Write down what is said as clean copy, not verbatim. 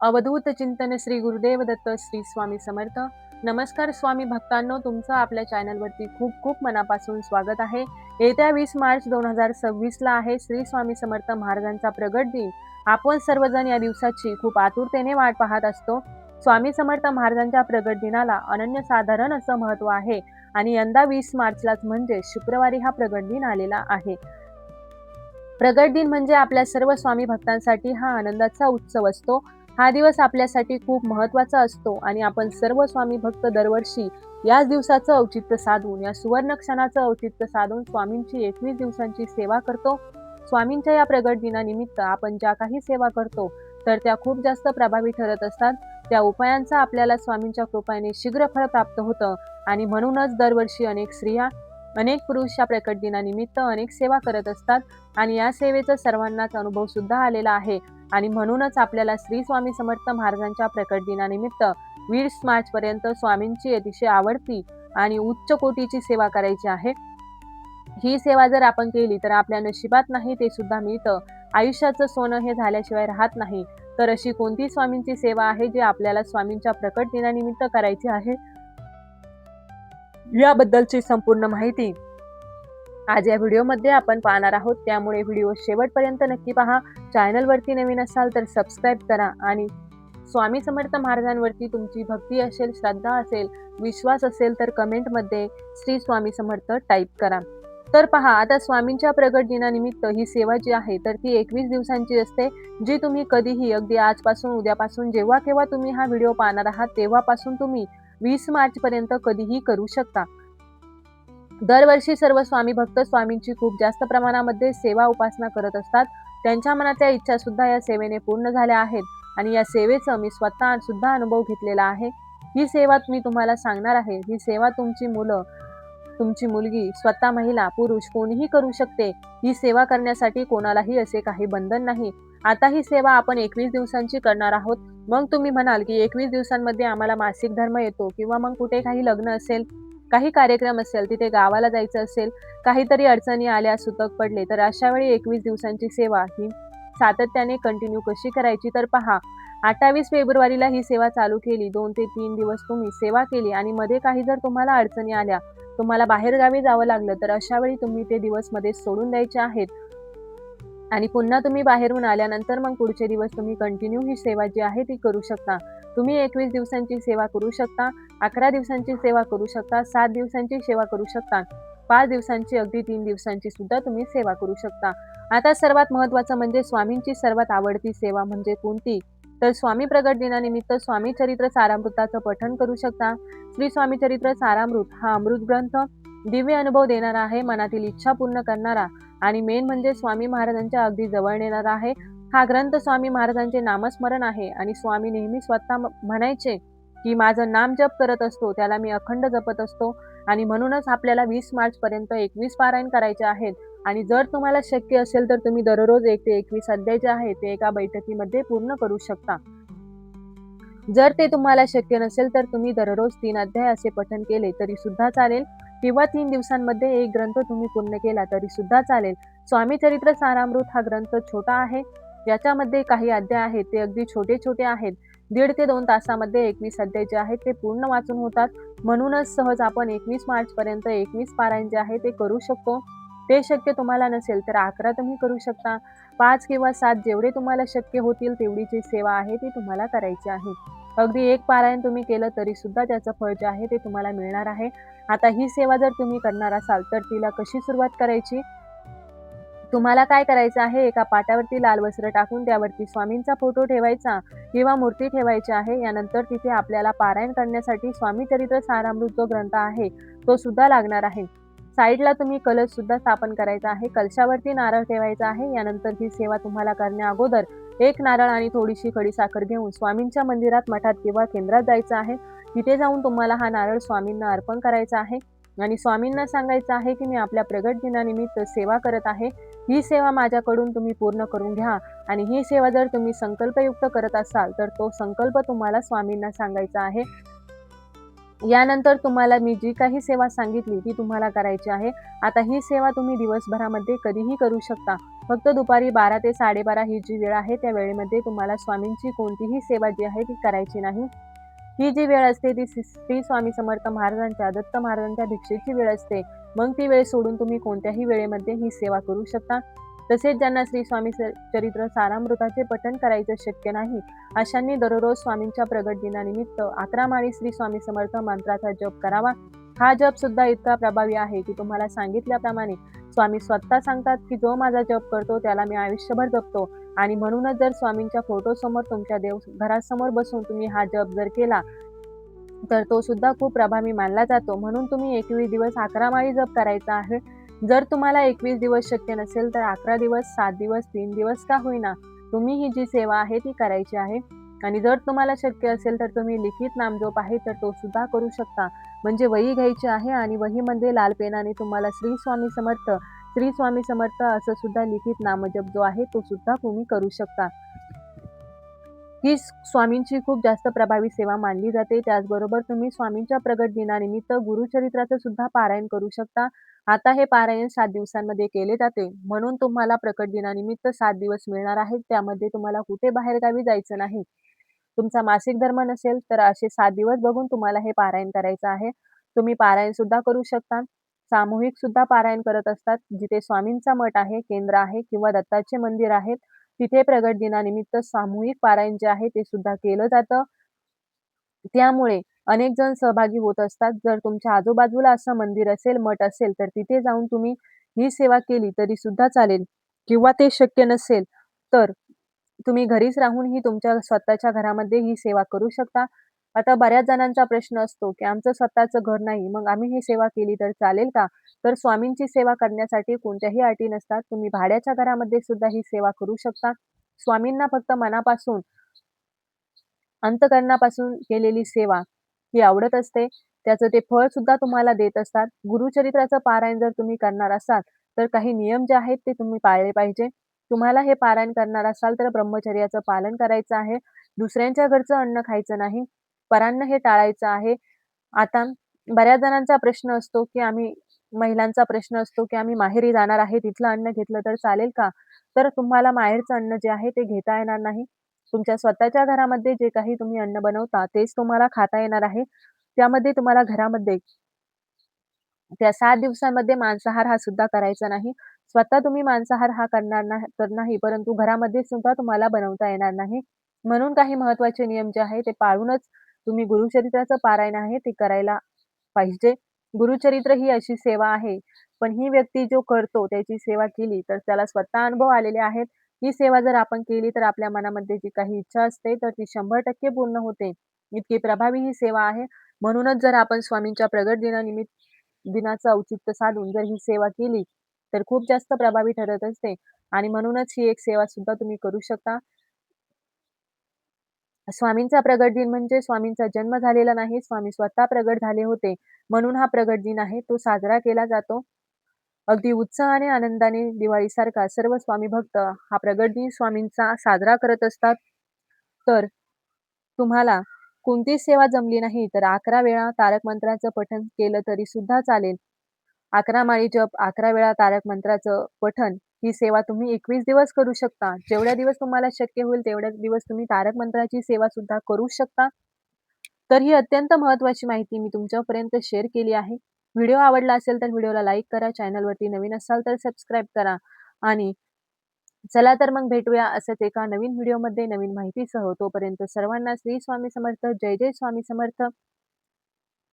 अवधूत चिंतन श्री गुरुदेव दत्त श्री स्वामी समर्थ. नमस्कार स्वामी भक्तांनो, तुमचं आपल्या चॅनलवरती खूप खूप मनापासून स्वागत आहे. येत्या 20 मार्च 2026 ला आहे श्री स्वामी समर्थ महाराजांचा प्रगट दिन. आपण सर्वजण या दिवसाची खूप आतुरतेने वाट पाहत असतो. स्वामी समर्थ महाराजांच्या प्रगट दिनाला अनन्यसाधारण असं महत्व आहे आणि यंदा 20 मार्चलाच म्हणजे शुक्रवारी हा प्रगट दिन आलेला आहे. प्रगट दिन म्हणजे आपल्या सर्व स्वामी भक्तांसाठी हा आनंदाचा उत्सव असतो. हा दिवस आपल्यासाठी खूप महत्त्वाचा असतो आणि आपण सर्व स्वामी भक्त दरवर्षी याच दिवसाचं औचित्य साधून, या सुवर्ण क्षणाचं औचित्य साधून स्वामींची 21 दिवसांची सेवा करतो. स्वामींच्या या प्रगट दिनानिमित्त आपण ज्या काही सेवा करतो तर त्या खूप जास्त प्रभावी ठरत असतात. त्या उपायांचा आपल्याला स्वामींच्या कृपेने शीघ्र फळ प्राप्त होतं आणि म्हणूनच दरवर्षी अनेक स्त्रिया, अनेक पुरुष या प्रकट दिनानिमित्त अनेक सेवा करत असतात आणि या सेवेचा सर्वांनाच अनुभव सुद्धा आलेला आहे. आणि म्हणूनच आपल्याला श्री स्वामी समर्थ महाराजांच्या प्रकट दिनानिमित्त 20 मार्च पर्यंत स्वामींची अतिशय आवडती आणि उच्च कोटीची सेवा करायची आहे. ही सेवा जर आपण केली तर आपल्या नशिबात नाही ते सुद्धा मिळतं. आयुष्याचं सोनं हे झाल्याशिवाय राहत नाही. तर अशी कोणती स्वामींची सेवा आहे जी आपल्याला स्वामींच्या प्रकट दिनानिमित्त करायची आहे, याबद्दलची संपूर्ण माहिती आज या व्हिडिओमध्ये आपण पाहणार आहोत. त्यामुळे व्हिडिओ शेवटपर्यंत नक्की पहा. चॅनलवरती नवीन असाल तर सबस्क्राईब करा आणि स्वामी समर्थ महाराजांवरती तुमची भक्ती असेल, श्रद्धा असेल, विश्वास असेल तर कमेंटमध्ये श्री स्वामी समर्थ टाईप करा. तर पहा, आता स्वामींच्या प्रगट दिनानिमित्त ही सेवा जी आहे तर ती 21 दिवसांची असते, जी तुम्ही कधीही, अगदी आजपासून, उद्यापासून, जेव्हा केव्हा तुम्ही हा व्हिडिओ पाहणार आहात तेव्हापासून तुम्ही 20 मार्च पर्यंत कधीही करू शकता. दरवर्षी सर्व स्वामी भक्त स्वामींची खूप जास्त प्रमाणामध्ये सेवा उपासना करत असतात. त्यांच्या मनातल्या इच्छा सुद्धा या सेवेने पूर्ण झाल्या आहेत आणि या सेवेचा मी स्वतः सुद्धा अनुभव घेतलेला आहे. ही सेवा मी तुम्हाला सांगणार आहे. ही सेवा तुमची मुलं, तुमची मुलगी, स्वतः महिला, पुरुष कोणीही करू शकते. ही सेवा करण्यासाठी कोणालाही असे काही बंधन नाही. आता ही सेवा आपण 21 दिवसांची करणार आहोत. मग तुम्ही म्हणाल की 21 दिवसांमध्ये आम्हाला मासिक धर्म येतो किंवा मग कुठे काही लग्न असेल, काही कार्यक्रम असेल, तिथे गावाला जायचं असेल, काहीतरी अडचणी आल्या, सुतक पडले, तर अशा वेळी 21 दिवसांची सेवा ही सातत्याने कंटिन्यू कशी करायची तर पहा. 28 फेब्रुवारीला ही सेवा चालू केली. 2 ते 3 दिवस तुम्ही सेवा केली आणि मध्ये काही जर तुम्हाला अडचणी आल्या, तुम्हाला बाहेरगावी जावं लागलं, तर अशा वेळी तुम्ही ते दिवस मध्ये सोडून द्यायचे आहेत आणि पुन्हा तुम्ही बाहेरून आल्यानंतर मग पुढचे दिवस तुम्ही कंटिन्यू ही सेवा जी आहे ती करू शकता. तुम्ही 21 दिवसांची सेवा करू शकता, 11 दिवसांची सेवा करू शकता, 7 दिवसांची सेवा करू शकता, 5 दिवसांची, अगदी 3 दिवसांची सुद्धा तुम्ही सेवा करू शकता. आता सर्वात महत्त्वाचं म्हणजे स्वामींची सर्वात आवडती सेवा म्हणजे कोणती, तर स्वामी प्रगट दिनानिमित्त स्वामी चरित्र सारामृताचं पठण करू शकता. श्री स्वामी चरित्र सारामृत हा अमृत ग्रंथ दिव्य अनुभव देणारा आहे, मनातील इच्छा पूर्ण करणारा आणि मेन म्हणजे स्वामी महाराजांच्या अगदी जवळ नेणारा आहे. हा ग्रंथ स्वामी महाराजांचे नामस्मरण आहे आणि स्वामी नेहमी स्वतः म्हणायचे की माझं नाम जप करत असतो, त्याला मी अखंड जपत असतो आणि म्हणूनच आपल्याला 20 मार्च पर्यंत 21 पारायण करायचे आहेत. आणि जर तुम्हाला शक्य असेल तर तुम्ही दररोज 1 ते 21 अध्याय जे आहे ते एका बैठकीमध्ये पूर्ण करू शकता. जर ते तुम्हाला शक्य नसेल तर तुम्ही दररोज 3 अध्याय असे पठण केले तरी सुद्धा चालेल किंवा 3 दिवसांमध्ये एक ग्रंथ तुम्ही पूर्ण केला तरी सुद्धा चालेल. स्वामी चरित्र सारामृत हा ग्रंथ छोटा आहे. याच्यामध्ये काही अध्याय आहेत ते अगदी छोटे छोटे आहेत. 1.5 ते 2 तासामध्ये 21 अध्याय जे आहेत ते पूर्ण वाचून होतात. म्हणूनच सहज आपण 21 मार्च पर्यंत 21 पारायण जे आहे ते करू शकतो. ते शक्य तुम्हाला नसेल तर 11 तुम्ही करू शकता. 5 किंवा 7 जेवढे तुम्हाला शक्य होतील तेवढी जी सेवा आहे ती तुम्हाला करायची आहे. अगदी एक पारायण तुम्ही केलं तरी सुद्धा त्याचं फळ जे आहे ते तुम्हाला मिळणार आहे. आता ही सेवा जर तुम्ही करणार असाल तर तिला कशी सुरुवात करायची, तुम्हाला काय करायचं आहे, एका पाटावरती लाल वस्त्र टाकून त्यावरती स्वामींचा फोटो ठेवायचा किंवा मूर्ती ठेवायची आहे. यानंतर तिथे आपल्याला पारायण करण्यासाठी स्वामी चरित्र सारामृत जो ग्रंथ आहे तो सुद्धा लागणार आहे. साईडला तुम्ही कलश सुद्धा स्थापन करायचा आहे. कलशावरती नारळ ठेवायचा आहे. यानंतर ही सेवा तुम्हाला करण्या अगोदर एक नारळ आणि थोडीशी खडीसाखर घेऊन स्वामींच्या मंदिरात, मठात किंवा केंद्रात जायचं आहे. तिथे जाऊन तुम्हाला हा नारळ स्वामींना अर्पण करायचा आहे आणि स्वामींना सांगायचं आहे की मी आपल्या प्रगट दिनानिमित्त सेवा करत आहे. ही सेवा माझ्याकडून तुम्ही पूर्ण करून घ्या आणि ही सेवा जर तुम्ही संकल्पयुक्त करत असाल तर तो संकल्प तुम्हाला स्वामींना सांगायचा आहे. यानंतर तुम्हाला मी जी काही सेवा सांगितली ती तुम्हाला करायची आहे. आता ही सेवा तुम्ही दिवसभरामध्ये कधीही करू शकता. फक्त दुपारी 12 ते 12:30 ही जी वेळ आहे त्या वेळेमध्ये तुम्हाला स्वामींची कोणतीही सेवा जी आहे ती करायची नाही. ही जी वेळ असते ती श्री स्वामी समर्थ महाराजांच्या, दत्त महाराजांच्या भिक्षेची वेळ असते. मग ती वेळ सोडून तुम्ही कोणत्याही वेळेमध्ये ही सेवा करू शकता. तसेच ज्यांना श्री स्वामी चरित्र सारामृताचे पठण करायचं शक्य नाही, अशांनी दररोज स्वामींच्या प्रगट दिनानिमित्त 11 माळी श्री स्वामी समर्थ मंत्राचा जप करावा. हा जप सुद्धा इतका प्रभावी आहे की तुम्हाला सांगितल्याप्रमाणे स्वामी स्वतः सांगतात की जो माझा जप करतो त्याला मी आयुष्यभर जपतो. आणि म्हणूनच जर स्वामींच्या फोटोसमोर तुमच्या घरासमोर बसून तुम्ही हा जप जर केला तर तो सुद्धा खूप प्रभावी मानला जातो. म्हणून तुम्ही 21 दिवस 11 माळी जप करायचा आहे. जर तुम्हाला 21 दिवस शक्य नसेल तर 11 दिवस, 7 दिवस, 3 दिवस का होईना तुम्ही ही जी सेवा आहे ती करायची आहे. आणि जर तुम्हाला शक्य असेल तर तुम्ही लिखित नामजप आहे तर तो सुद्धा करू शकता. म्हणजे वही घ्यायची आहे आणि वहीमध्ये लाल पेनाने तुम्हाला श्री स्वामी समर्थ, श्री स्वामी समर्थ असं सुद्धा लिखित नामजप जो आहे तो सुद्धा तुम्ही करू शकता. ही स्वामींची खूप जास्त प्रभावी सेवा मानली जाते. त्याचबरोबर तुम्ही स्वामींच्या प्रगट दिनानिमित्त गुरुचरित्राचं सुद्धा पारायण करू शकता. आता हे पारायण 7 दिवसांमध्ये केले जाते. म्हणून तुम्हाला प्रकट दिनानिमित्त 7 दिवस मिळणार आहेत. त्यामध्ये तुम्हाला कुठे बाहेरगावी जायचं नाही. तुमचा मासिक धर्म नसेल तर असे 7 दिवस बघून तुम्हाला हे पारायण करायचं आहे. तुम्ही पारायण सुद्धा करू शकता. सामूहिक सुद्धा पारायण करत असतात. जिथे स्वामींचा मठ आहे, केंद्र आहे किंवा दत्ताचे मंदिर आहेत, तिथे प्रगट दिनानिमित्त सामूहिक पारायण जे आहे ते सुद्धा केलं जातं. त्यामुळे अनेक जण सहभागी होत असतात. जर तुमच्या आजूबाजूला असं मंदिर असेल, मठ असेल, तर तिथे जाऊन तुम्ही ही सेवा केली तरी सुद्धा चालेल किंवा ते शक्य नसेल, तर तुम्ही घरीच राहूनही तुमच्या स्वतःच्या घरामध्ये ही सेवा करू शकता. आता बऱ्याच जणांचा प्रश्न असतो, की आमचं स्वतःचं घर नाही, मग आम्ही ही सेवा केली तर चालेल का? तर स्वामींची सेवा करण्यासाठी कोणत्याही अटी नसतात. तुम्ही भाड्याच्या घरामध्ये सुद्धा ही सेवा करू शकता. स्वामींना फक्त मनापासून, अंतःकरणापासून केलेली सेवा ही आवडत असते. त्याचं ते फळ सुद्धा तुम्हाला देत असतात. गुरुचरित्राचं पारायण जर तुम्ही करणार असाल, तर काही नियम जे आहेत ते तुम्ही पाळले पाहिजे. तुम्हाला हे पारायण करणार असाल तर ब्रह्मचर्याचं पालन करायचं आहे. दुसऱ्यांच्या घरचं अन्न खायचं नाही. परान्न हे टाळायचं आहे. आता बऱ्याच जणांचा प्रश्न असतो, की महिलांचा प्रश्न असतो, की आम्ही माहेरी जाणार आहे, तिथलं अन्न घेतलं तर चालेल का? तर तुम्हाला माहेरचं अन्न जे आहे ते घेता येणार नाही. तुमच्या स्वतःच्या घरामध्ये जे काही तुम्ही अन्न बनवता तेच तुम्हाला खाता येणार आहे. त्यामध्ये तुम्हाला घरामध्ये त्या 7 दिवसांमध्ये मांसाहार हा सुद्धा करायचा नाही. स्वतः तुम्ही मांसाहार हा करणार तर नाही, परंतु घरामध्ये सुद्धा तुम्हाला बनवता येणार नाही. म्हणून काही महत्त्वाचे नियम जे आहे ते पाळूनच तुम्ही गुरुचरित्राचं पारायण आहे ते करायला पाहिजे. गुरुचरित्र ही अशी सेवा आहे, पण ही व्यक्ती जो करतो त्याची सेवा केली तर त्याला स्वतः अनुभव आलेले आहेत. ही सेवा जर आपण केली तर आपल्या मनामध्ये जी काही इच्छा असते तर ती 100% पूर्ण होते. इतकी प्रभावी ही सेवा आहे. म्हणूनच जर आपण स्वामींच्या प्रगट दिनाचं औचित्य साधून जर ही सेवा केली, तर खूप जास्त प्रभावी ठरत असते आणि म्हणूनच ही एक सेवा सुद्धा तुम्ही करू शकता. स्वामींचा प्रगट दिन म्हणजे स्वामींचा जन्म झालेला नाही, स्वामी स्वतः प्रगट झाले होते. म्हणून हा प्रगट दिन आहे तो साजरा केला जातो. अगदी उत्साहाने, आनंदाने दिवाळीसारखा सर्व स्वामी भक्त हा प्रगट दिन स्वामींचा साजरा करत असतात. तर तुम्हाला कोणतीच सेवा जमली नाही तर 11 वेळा तारक मंत्राचं पठण केलं तरी सुद्धा चालेल. 11 माळी जप, 11 वेळा तारक मंत्राचं पठण ही सेवा तुम्ही 21 दिवस करू शकता. जेवढ्या दिवस तुम्हाला शक्य होईल तेवढ्या दिवस तुम्ही तारक मंत्राची सेवा सुद्धा करू शकता. तर ही अत्यंत महत्त्वाची माहिती मी तुमच्यापर्यंत शेअर केली आहे. व्हिडिओ आवडला असेल तर व्हिडिओला लाईक करा. चॅनलवरती नवीन असाल तर सबस्क्राईब करा आणि चला तर मग भेटूया असंच एका नवीन व्हिडिओमध्ये नवीन माहितीसह. तोपर्यंत सर्वांना श्री स्वामी समर्थ. जय जय स्वामी समर्थ.